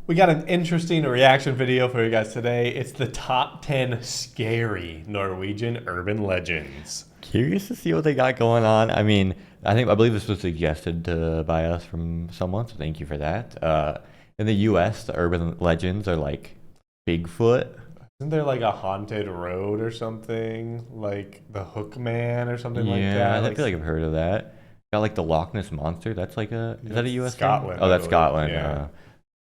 We got an interesting reaction video for you guys today. It's the top 10 scary Norwegian urban legends. Curious to see what they got going on. I believe this was suggested by us from someone, so thank you for that. In the U.S., the urban legends are like Bigfoot. Isn't there like a haunted road or something? Like the Hook Man or something like that? Yeah, I feel like I've heard of that. Got like the Loch Ness Monster. That's like is that a U.S. Scotland? thing? Oh, that's Scotland. Yeah.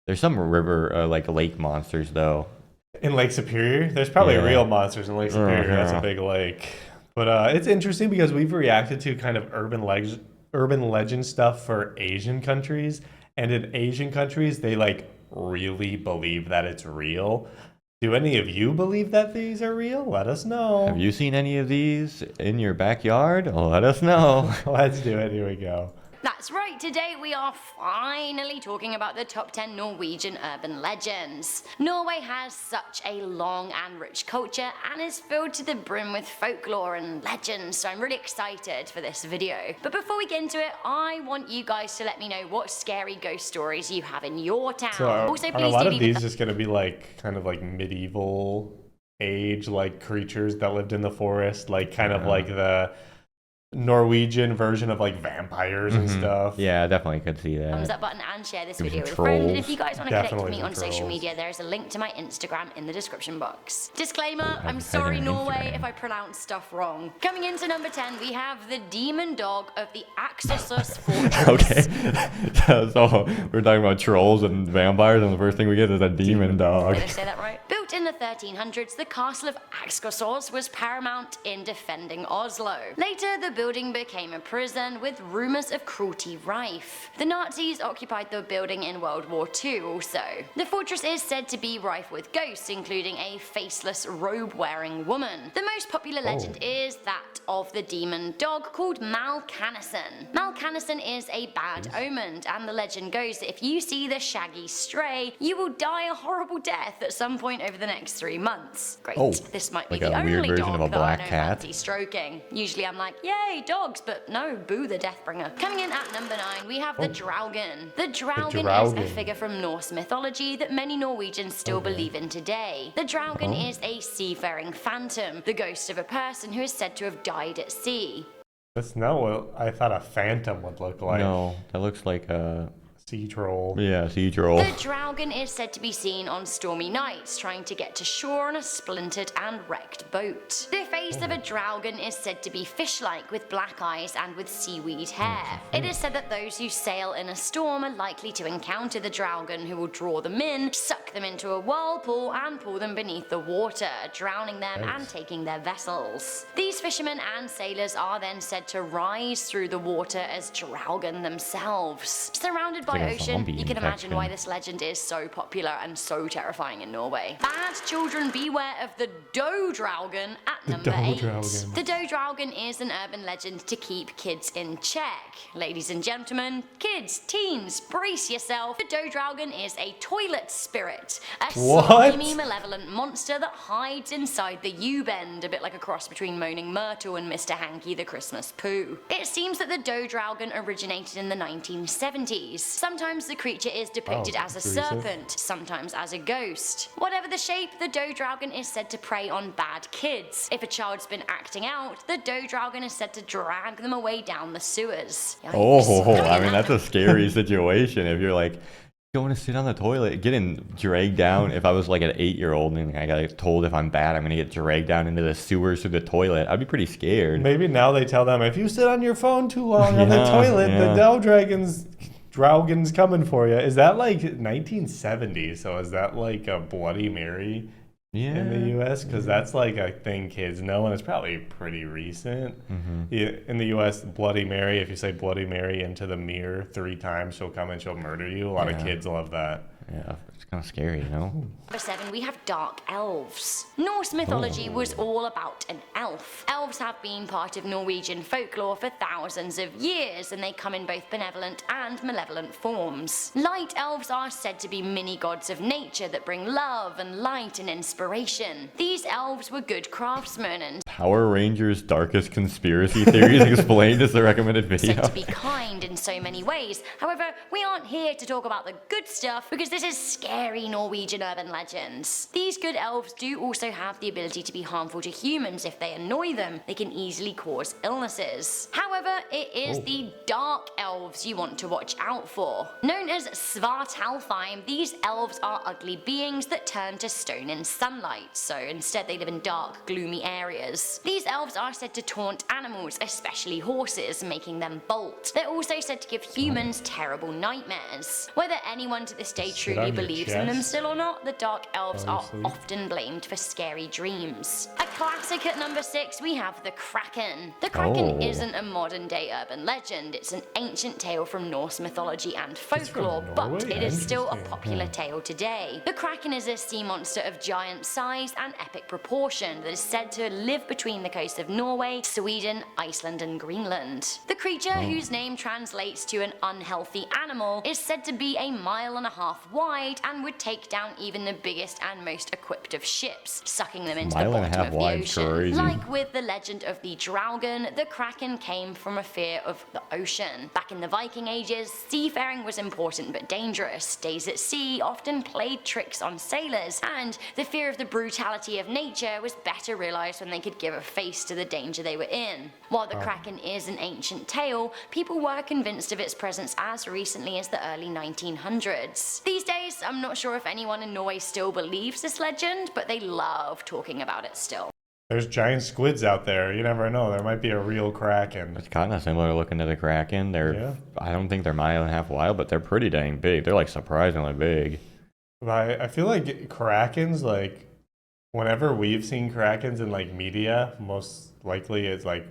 There's some river, like lake monsters though. In Lake Superior? There's probably real monsters in Lake Superior. Uh-huh. That's a big lake. But it's interesting because we've reacted to kind of urban legend stuff for Asian countries. And in Asian countries, they like really believe that it's real. Do any of you believe that these are real? Let us know. Have you seen any of these in your backyard? Let us know. Let's do it. Here we go. That's right, today we are finally talking about the top 10 Norwegian urban legends. Norway has such a long and rich culture and is filled to the brim with folklore and legends, so I'm really excited for this video. But before we get into it, I want you guys to let me know what scary ghost stories you have in your town. So Also, are a lot of these just going to be like kind of like medieval age like creatures that lived in the forest, like kind of like the Norwegian version of like vampires and stuff? Yeah, definitely could see that. Thumbs up button and share this video with a Trolls. friend. And if you guys want to connect with me Definitely on social trolls. media, there is a link to my Instagram in the description box. Disclaimer, I I'm have sorry an Norway Instagram. if I pronounce stuff wrong. Coming into number 10, we have the demon dog of the Axosus Fortress. Okay, so we're talking about trolls and vampires, and the first thing we get is a demon dog. Did I say that right? Built in the 1300s, the castle of Axosos was paramount in defending Oslo. Later, the building became a prison with rumors of cruelty rife. The Nazis occupied the building in World War II also. The fortress is said to be rife with ghosts, including a faceless robe-wearing woman. The most popular legend is that of the demon dog called Malcanison. Malcanison is a bad omen, and the legend goes that if you see the shaggy stray, you will die a horrible death at some point over the next 3 months. Great, Oh, this might be like the a weird only version dog of a that I black know cat. fancy stroking. Usually I'm like, yay, dogs, but no, boo the Deathbringer. Coming in at number 9, we have the Draugen. The Draugen is a Draugen. figure from Norse mythology that many Norwegians still believe in today. The Draugen is a seafaring phantom, the ghost of a person who is said to have died at sea. That's not what I thought a phantom would look like. No, that looks like a Sea troll. sea troll. The Draugen is said to be seen on stormy nights, trying to get to shore on a splintered and wrecked boat. The face of a Draugen is said to be fish-like, with black eyes and with seaweed hair. It is said that those who sail in a storm are likely to encounter the Draugen, who will draw them in, suck them into a whirlpool, and pull them beneath the water, drowning them and taking their vessels. These fishermen and sailors are then said to rise through the water as Draugen themselves. Surrounded by like a ocean, zombie you can imagine infection. why this legend is so popular and so terrifying in Norway. Bad children, beware of the Doe-Draugen at number 8. Doe-Draugen. The Doe-Draugen is an urban legend to keep kids in check. Ladies and gentlemen, kids, teens, brace yourself. The Doe-Draugen is a toilet spirit, a What? slimy, malevolent monster that hides inside the U-bend, a bit like a cross between Moaning Myrtle and Mr. Hanky the Christmas Pooh. It seems that the Doe-Draugen originated in the 1970s. Sometimes the creature is depicted as a that's recent. serpent, sometimes as a ghost. Whatever the shape, the Doe-Draugen is said to prey on bad kids. If a child's been acting out, the Doe-Draugen is said to drag them away down the sewers. Yikes. That's a scary situation. If you're like going to sit on the toilet, getting dragged down. If I was like an 8-year-old and I got told if I'm bad, I'm gonna get dragged down into the sewers through the toilet, I'd be pretty scared. Maybe now they tell them if you sit on your phone too long on the Yeah, toilet, the yeah. Draugen's coming for you. Is that like 1970s? So is that like a Bloody Mary Yeah. in the U.S.? Because that's like a thing kids know, and it's probably pretty recent. Yeah, in the U.S., Bloody Mary, if you say Bloody Mary into the mirror 3 times, she'll come and she'll murder you. A lot of Yeah. kids love that. Yeah, it's kind of scary, you know? Number 7, we have dark elves. Norse mythology was all about an elf. Elves have been part of Norwegian folklore for thousands of years, and they come in both benevolent and malevolent forms. Light elves are said to be mini-gods of nature that bring love and light and inspiration. These elves were good craftsmen and Power Rangers Darkest Conspiracy Theories Explained is the recommended video. Said to be kind in so many ways. However, we aren't here to talk about the good stuff because this is Scary Norwegian Urban Legends. These good elves do also have the ability to be harmful to humans if they annoy them. They can easily cause illnesses. However, it is the dark elves you want to watch out for. Known as Svartalfheim, these elves are ugly beings that turn to stone in sunlight, so instead they live in dark, gloomy areas. These elves are said to taunt animals, especially horses, making them bolt. They're also said to give humans terrible nightmares. Whether anyone to this day Sit truly on your believes in them chest. still or not, the dark elves are Honestly. often blamed for scary dreams. A classic at number 6, we have the Kraken. The Kraken Oh. isn't a modern day urban legend, it's an ancient tale from Norse mythology and folklore, but Norway? it is still a Interesting. popular tale today. The Kraken is a sea monster of giant size and epic proportion that is said to live between the coasts of Norway, Sweden, Iceland and Greenland. The creature, whose name translates to an unhealthy animal, is said to be 1.5 miles wide and would take down even the biggest and most equipped of ships, sucking them into the 1.5 bottom of the wide, ocean. crazy. Like with the legend of the Draugen, the Kraken came from a fear of the ocean. Back in the Viking ages, seafaring was important but dangerous. Days at sea often played tricks on sailors, and the fear of the brutality of nature was better realized when they could give a face to the danger they were in. While the Kraken is an ancient tale, people were convinced of its presence as recently as the early 1900s. These days, I'm not sure if anyone in Norway still believes this legend, but they love talking about it still. There's giant squids out there. You never know. There might be a real Kraken. It's kind of similar looking to the Kraken. Yeah. I don't think they're 1.5 miles wide, but they're pretty dang big. They're like surprisingly big. But I feel like Krakens, like, whenever we've seen Krakens in, like, media, most likely it's, like,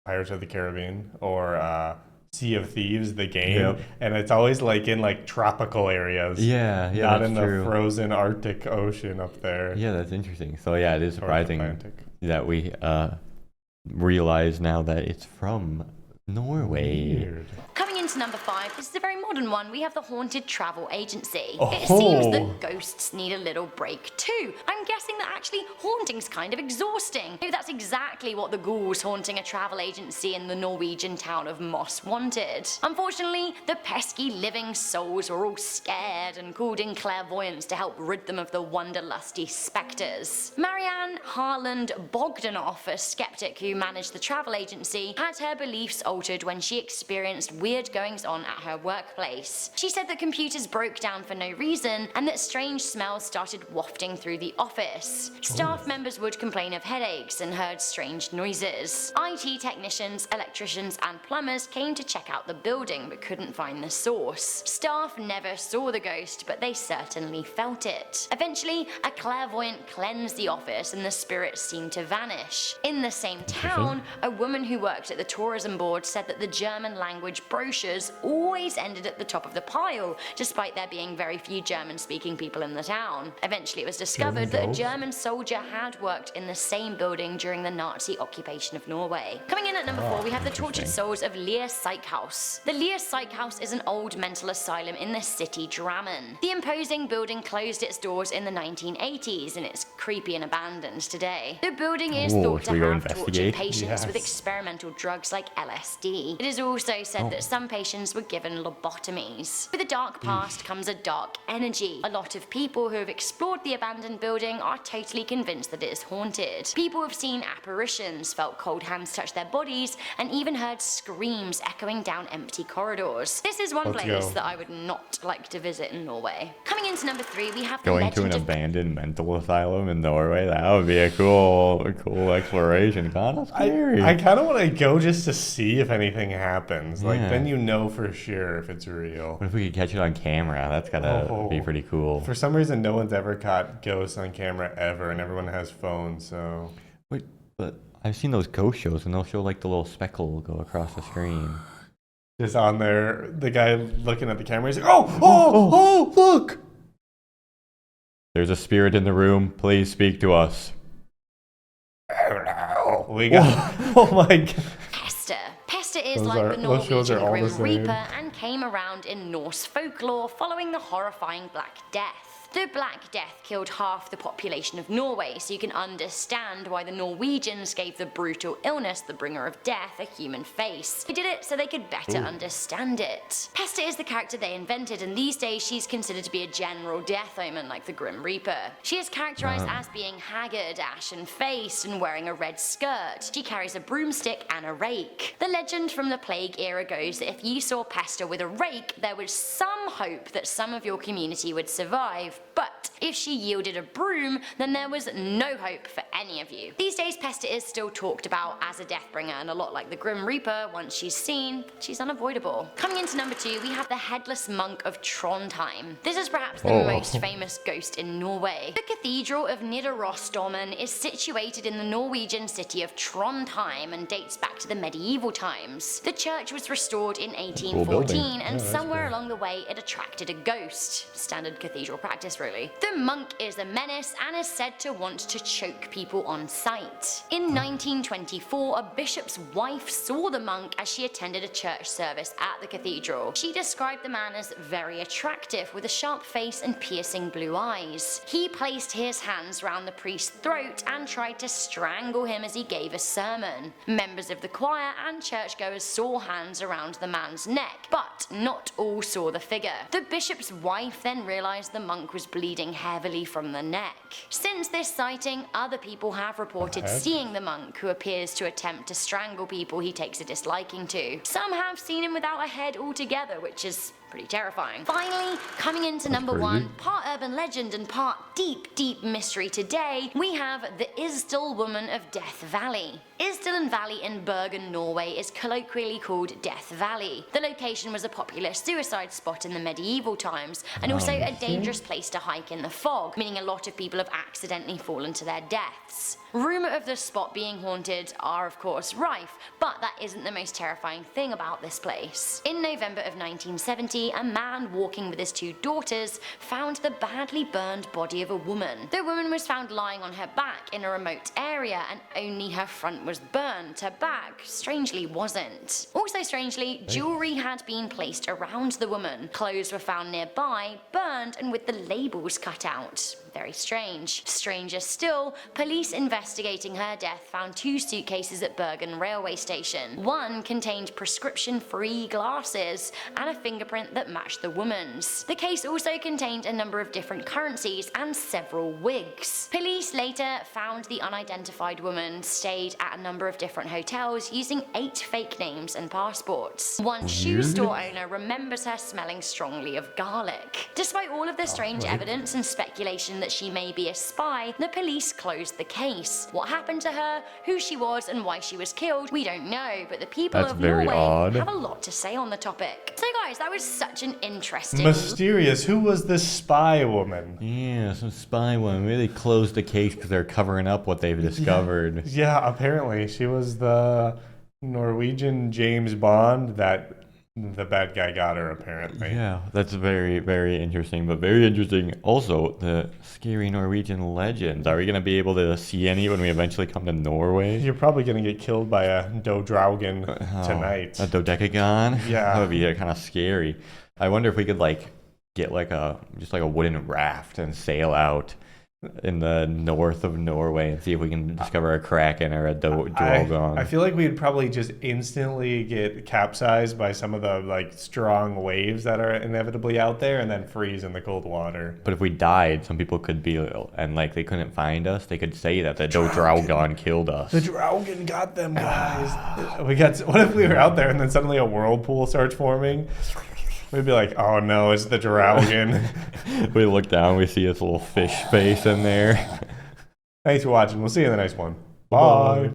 Pirates of the Caribbean or Sea of Thieves, the game. Yep. And it's always, like, in, like, tropical areas. Yeah, Not that's in true. the frozen Arctic Ocean up there. Yeah, that's interesting. So yeah, it is Or surprising Atlantic. that we realize now that it's from Norway. Weird. Coming into number 5, this is a very modern one. We have the Haunted Travel Agency. Oh. It seems that ghosts need a little break too. I'm guessing that actually haunting's kind of exhausting. Maybe that's exactly what the ghouls haunting a travel agency in the Norwegian town of Moss wanted. Unfortunately, the pesky living souls were all scared and called in clairvoyants to help rid them of the wanderlusty spectres. Marianne Harland Bogdanoff, a skeptic who managed the travel agency, had her beliefs altered when she experienced weird goings-on at her workplace. She said that computers broke down for no reason and that strange smells started wafting through the office. Staff members would complain of headaches and heard strange noises. IT technicians, electricians and plumbers came to check out the building but couldn't find the source. Staff never saw the ghost, but they certainly felt it. Eventually, a clairvoyant cleansed the office and the spirits seemed to vanish. In the same town, a woman who worked at the tourism board said that the German language brochures always ended at the top of the pile, despite there being very few German-speaking people in the town. Eventually, it was discovered that a German soldier had worked in the same building during the Nazi occupation of Norway. Coming in at number 4, we have the tortured souls of Lear Psych House. The Lear Psych House is an old mental asylum in the city Drammen. The imposing building closed its doors in the 1980s, and it's creepy and abandoned today. The building is Ooh, thought should we to go have tortured investigate? patients with Yes. experimental drugs like LSD. It is also said that some patients were given lobotomies. With a dark past comes a dark energy. A lot of people who have explored the abandoned building are totally convinced that it is haunted. People have seen apparitions, felt cold hands touch their bodies, and even heard screams echoing down empty corridors. This is one Let's place go. that I would not like to visit in Norway. Coming into number 3, we have the Going to an legend of abandoned mental asylum in Norway, that would be a cool exploration. Kind of scary. I kind of want to go just to see if anything happens. Like, Yeah. then you know for sure if it's real. What if we could catch it on camera? That's gotta be pretty cool. For some reason, no one's ever caught ghosts on camera ever, and everyone has phones, so... Wait, but I've seen those ghost shows, and they'll show like the little speckle go across the screen. Just on there, the guy looking at the camera, he's like, oh, look! There's a spirit in the room. Please speak to us. We got... Oh my god. Pesta. Pesta is Those like are- the those shows Norwegian are all the Grim same. Reaper and came around in Norse folklore following the horrifying Black Death. The Black Death killed half the population of Norway, so you can understand why the Norwegians gave the brutal illness, the bringer of death, a human face. They did it so they could better understand it. Pesta is the character they invented, and these days she's considered to be a general death omen like the Grim Reaper. She is characterized as being haggard, ashen-faced, and wearing a red skirt. She carries a broomstick and a rake. The legend from the Plague era goes that if you saw Pesta with a rake, there was some hope that some of your community would survive, but if she yielded a broom, then there was no hope for any of you. These days, Pesta is still talked about as a deathbringer, and a lot like the Grim Reaper, once she's seen, she's unavoidable. Coming into number 2, we have the Headless Monk of Trondheim. This is perhaps the most famous ghost in Norway. The Cathedral of Nidarosdomen is situated in the Norwegian city of Trondheim and dates back to the medieval times. The church was restored in 1814, and somewhere along the way it attracted a ghost. Standard cathedral practice, really. The monk is a menace and is said to want to choke people on sight. In 1924, a bishop's wife saw the monk as she attended a church service at the cathedral. She described the man as very attractive, with a sharp face and piercing blue eyes. He placed his hands round the priest's throat and tried to strangle him as he gave a sermon. Members of the choir and churchgoers saw hands around the man's neck, but not all saw the figure. The bishop's wife then realized the monk was bleeding heavily from the neck. Since this sighting, other people have reported seeing the monk, who appears to attempt to strangle people he takes a disliking to. Some have seen him without a head altogether, which is pretty terrifying. Finally, coming into number 1, part urban legend and part deep mystery today, we have the Isdal Woman of Death Valley. Isdalen Valley in Bergen, Norway is colloquially called Death Valley. The location was a popular suicide spot in the medieval times, and also a dangerous place to hike in the fog, meaning a lot of people have accidentally fallen to their deaths. Rumour of the spot being haunted are of course rife, but that isn't the most terrifying thing about this place. In November of 1970, a man walking with his 2 daughters found the badly burned body of a woman. The woman was found lying on her back in a remote area, and only her front was burned. Her back, strangely, wasn't. Also strangely, jewellery had been placed around the woman. Clothes were found nearby, burned and with the labels cut out. Very strange. Stranger still, police investigating her death found 2 suitcases at Bergen railway station. One contained prescription-free glasses and a fingerprint that matched the woman's. The case also contained a number of different currencies and several wigs. Police later found the unidentified woman stayed at a number of different hotels using 8 fake names and passports. One shoe store owner remembers her smelling strongly of garlic. Despite all of the strange evidence and speculation that she may be a spy, the police closed the case. What happened to her, who she was, and why she was killed, we don't know, but the people of Norway have a lot to say on the topic. So guys, that was such an interesting... Mysterious. Who was this spy woman? Yeah, some spy woman. Maybe they closed the case because they're covering up what they've discovered. Yeah, apparently. She was the Norwegian James Bond that the bad guy got her, apparently. Yeah, that's very, very interesting. But very interesting also, the Scary Norwegian Legends. Are we going to be able to see any when we eventually come to Norway? You're probably going to get killed by a Dodraugen tonight. A dodecagon? Yeah. That would be kind of scary. I wonder if we could get just a wooden raft and sail out in the north of Norway and see if we can discover a kraken or a duogon. I feel like we'd probably just instantly get capsized by some of the strong waves that are inevitably out there, and then freeze in the cold water. But if we died, some people could be, and they couldn't find us, they could say that the Dodraugon killed us. The Draugen got them, guys. What if we were out there and then suddenly a whirlpool starts forming? We'd be like, oh no, it's the Draugen. We look down, we see this little fish face in there. Thanks for watching. We'll see you in the next one. Bye.